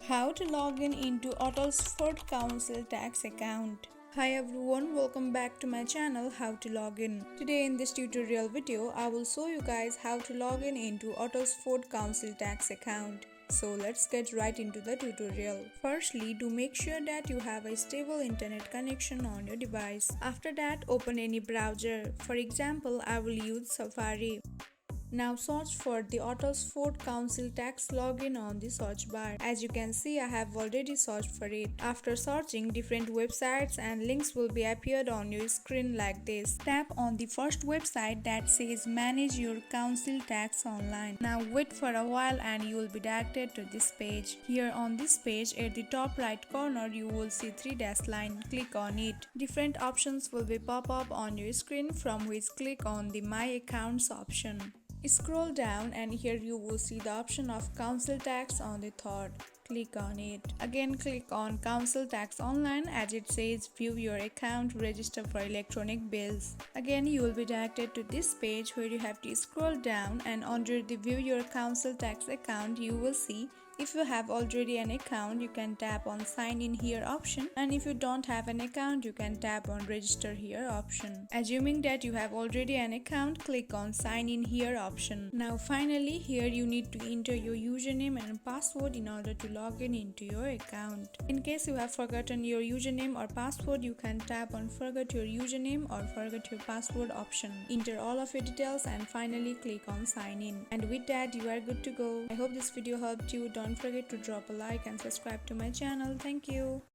How to log in into Uttlesford Council tax account. Hi everyone, welcome back to my channel How to Log In. Today in this tutorial video, I will show you guys how to log in into Uttlesford Council tax account. So let's get right into the tutorial. Firstly, do make sure that you have a stable internet connection on your device. After that, open any browser. For example, I will use Safari. Now search for the Uttlesford Council tax login on the search bar. As you can see, I have already searched for it. After searching, different websites and links will be appeared on your screen like this. Tap on the first website that says Manage Your Council Tax Online. Now wait for a while and you will be directed to this page. Here on this page, at the top right corner, you will see 3 dash line. Click on it. Different options will be pop up on your screen, from which click on the My Accounts option. Scroll down and here you will see the option of council tax on the third. Click on it. Again click on council tax online as it says view your account, register for electronic bills. Again you will be directed to this page where you have to scroll down, and under the view your council tax account you will see if you have already an account, you can tap on sign in here option, and if you don't have an account, you can tap on register here option. Assuming that you have already an account, click on sign in here option. Now finally, here you need to enter your username and password in order to log in into your account. In case you have forgotten your username or password, you can tap on forget your username or forget your password option. Enter all of your details and finally click on sign in. And with that, you are good to go. I hope this video helped you. Don't forget to drop a like and subscribe to my channel. Thank you.